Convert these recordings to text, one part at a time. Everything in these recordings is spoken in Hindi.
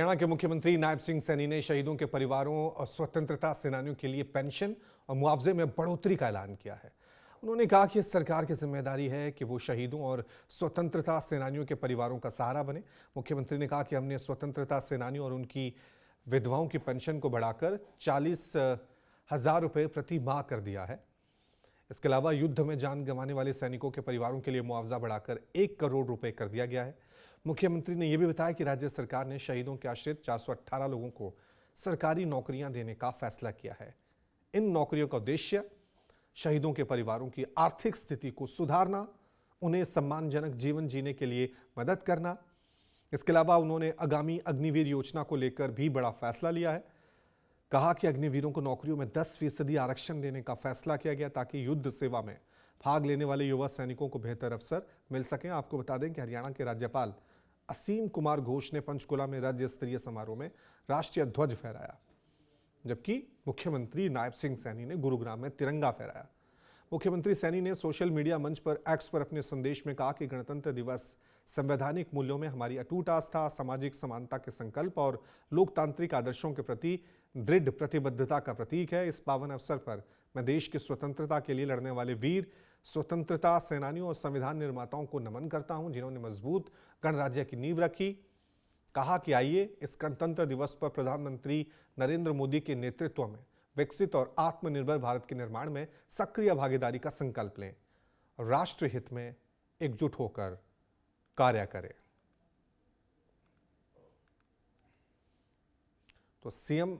हरियाणा के मुख्यमंत्री नायब सिंह सैनी ने शहीदों के परिवारों और स्वतंत्रता सेनानियों के लिए पेंशन और मुआवजे में बढ़ोतरी का ऐलान किया है। उन्होंने कहा कि सरकार की जिम्मेदारी है कि वो शहीदों और स्वतंत्रता सेनानियों के परिवारों का सहारा बने। मुख्यमंत्री ने कहा कि हमने स्वतंत्रता सेनानियों और उनकी विधवाओं की पेंशन को बढ़ाकर 40,000 रुपये प्रति माह कर दिया है। इसके अलावा युद्ध में जान गंवाने वाले सैनिकों के परिवारों के लिए मुआवजा बढ़ाकर 1 करोड़ रुपए कर दिया गया है। मुख्यमंत्री ने यह भी बताया कि राज्य सरकार ने शहीदों के आश्रित 418 लोगों को सरकारी नौकरियां देने का फैसला किया है। इन नौकरियों का उद्देश्य शहीदों के परिवारों की आर्थिक स्थिति को सुधारना, उन्हें सम्मानजनक जीवन जीने के लिए मदद करना। इसके अलावा उन्होंने आगामी अग्निवीर योजना को लेकर भी बड़ा फैसला लिया है। कहा कि अग्निवीरों को नौकरियों में 10% आरक्षण देने का फैसला किया गया ताकि युद्ध सेवा में भाग लेने वाले युवा सैनिकों को बेहतर अवसर मिल सके। आपको बता दें कि हरियाणा के राज्यपाल असीम कुमार घोष ने पंचकुला में राज्य स्तरीय समारोह में राष्ट्रीय ध्वज फहराया, जबकि मुख्यमंत्री नायब सिंह सैनी ने गुरुग्राम में तिरंगा फहराया। मुख्यमंत्री सैनी ने सोशल मीडिया मंच पर एक्स पर अपने संदेश में कहा कि गणतंत्र दिवस संवैधानिक मूल्यों में हमारी अटूट आस्था, सामाजिक समानता के संकल्प और लोकतांत्रिक आदर्शों के प्रति दृढ़ प्रतिबद्धता का प्रतीक है। इस पावन अवसर पर मैं देश की स्वतंत्रता के लिए लड़ने वाले वीर स्वतंत्रता सेनानियों और संविधान निर्माताओं को नमन करता हूं, जिन्होंने मजबूत गणराज्य की नींव रखी। कहा कि आइए इस गणतंत्र दिवस पर प्रधानमंत्री नरेंद्र मोदी के नेतृत्व में विकसित और आत्मनिर्भर भारत के निर्माण में सक्रिय भागीदारी का संकल्प लें और राष्ट्र हित में एकजुट होकर कार्य करें। तो सीएम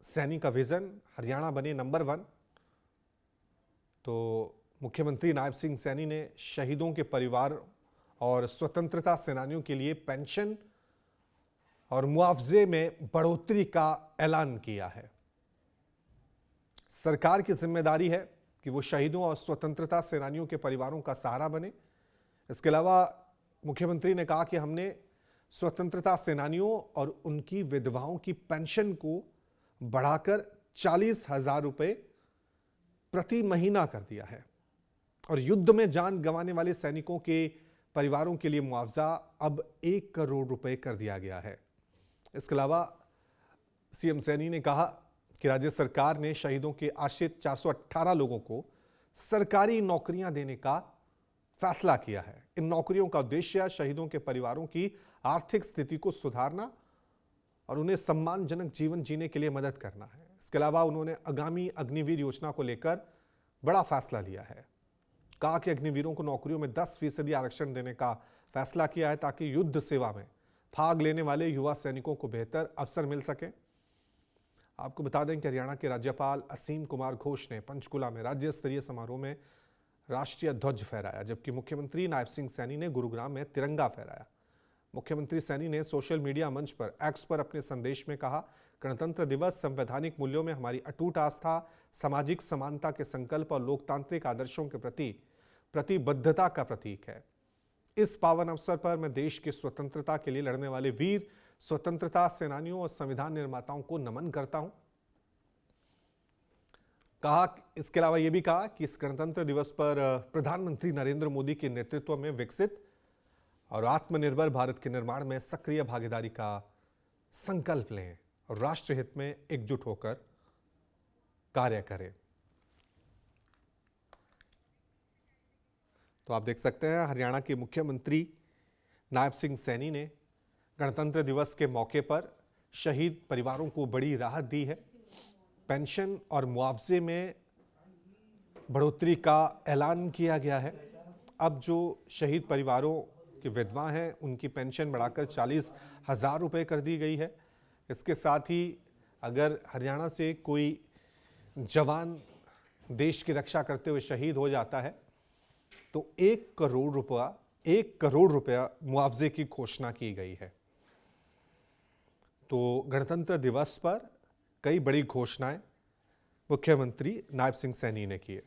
सैनी का विजन हरियाणा बने नंबर 1। तो मुख्यमंत्री नायब सिंह सैनी ने शहीदों के परिवार और स्वतंत्रता सेनानियों के लिए पेंशन और मुआवजे में बढ़ोतरी का ऐलान किया है। सरकार की जिम्मेदारी है कि वो शहीदों और स्वतंत्रता सेनानियों के परिवारों का सहारा बने। इसके अलावा मुख्यमंत्री ने कहा कि हमने स्वतंत्रता सेनानियों और उनकी विधवाओं की पेंशन को बढ़ाकर 40,000 रुपये प्रति महीना कर दिया है और युद्ध में जान गंवाने वाले सैनिकों के परिवारों के लिए मुआवजा अब 1 करोड़ रुपए कर दिया गया है। इसके अलावा सीएम सैनी ने कहा कि राज्य सरकार ने शहीदों के आश्रित 418 लोगों को सरकारी नौकरियां देने का फैसला किया है। इन नौकरियों का उद्देश्य शहीदों के परिवारों की आर्थिक स्थिति को सुधारना और उन्हें सम्मानजनक जीवन जीने के लिए मदद करना है। इसके अलावा उन्होंने आगामी अग्निवीर योजना को लेकर बड़ा फैसला लिया है। कहा कि अग्निवीरों को नौकरियों में 10% आरक्षण देने का फैसला किया है ताकि युद्ध सेवा में भाग लेने वाले युवा सैनिकों को बेहतर अवसर मिल सके। आपको बता दें कि हरियाणा के राज्यपाल असीम कुमार घोष ने पंचकुला में राज्य स्तरीय समारोह में राष्ट्रीय ध्वज फहराया, जबकि मुख्यमंत्री नायब सिंह सैनी ने गुरुग्राम में तिरंगा फहराया। मुख्यमंत्री सैनी ने सोशल मीडिया मंच पर एक्स पर अपने संदेश में कहा, गणतंत्र दिवस संवैधानिक मूल्यों में हमारी अटूट आस्था, सामाजिक समानता के संकल्प और लोकतांत्रिक आदर्शों के प्रति प्रतिबद्धता का प्रतीक है। इस पावन अवसर पर मैं देश की स्वतंत्रता के लिए लड़ने वाले वीर स्वतंत्रता सेनानियों और संविधान निर्माताओं को नमन करता हूं। इसके अलावा यह भी कहा कि इस गणतंत्र दिवस पर प्रधानमंत्री नरेंद्र मोदी के नेतृत्व में विकसित और आत्मनिर्भर भारत के निर्माण में सक्रिय भागीदारी का संकल्प लें और राष्ट्र हित में एकजुट होकर कार्य करें। तो आप देख सकते हैं हरियाणा के मुख्यमंत्री नायब सिंह सैनी ने गणतंत्र दिवस के मौके पर शहीद परिवारों को बड़ी राहत दी है। पेंशन और मुआवजे में बढ़ोतरी का ऐलान किया गया है। अब जो शहीद परिवारों की विधवा हैं उनकी पेंशन बढ़ाकर 40,000 रुपये कर दी गई है। इसके साथ ही अगर हरियाणा से कोई जवान देश की रक्षा करते हुए शहीद हो जाता है तो 1 करोड़ रुपया मुआवजे की घोषणा की गई है। तो गणतंत्र दिवस पर कई बड़ी घोषणाएं मुख्यमंत्री नायब सिंह सैनी ने की है।